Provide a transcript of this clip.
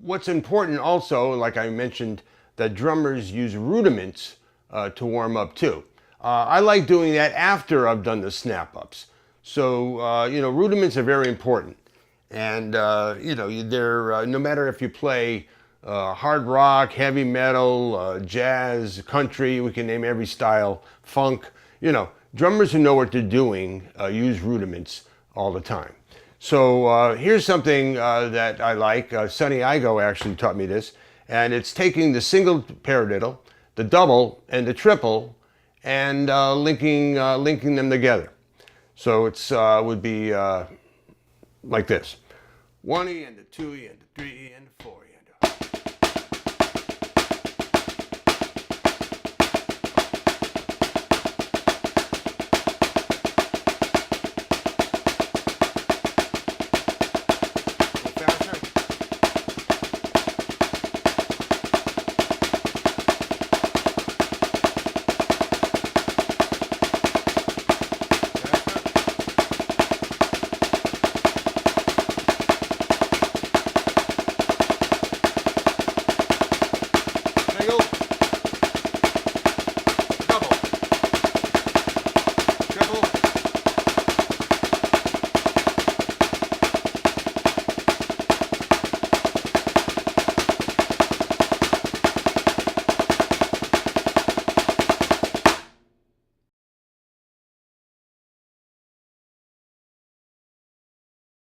What's important also, like I mentioned, that drummers use rudiments to warm up too. I like doing that after I've done the snap-ups. So, rudiments are very important. And, they're, no matter if you play hard rock, heavy metal, jazz, country, we can name every style, funk, drummers who know what they're doing use rudiments all the time. So here's something that I like. Sonny Igo actually taught me this, and it's taking the single paradiddle, the double, and the triple, and linking them together. So it's would be like this: 1E and the 2E and the 3E and the 4E.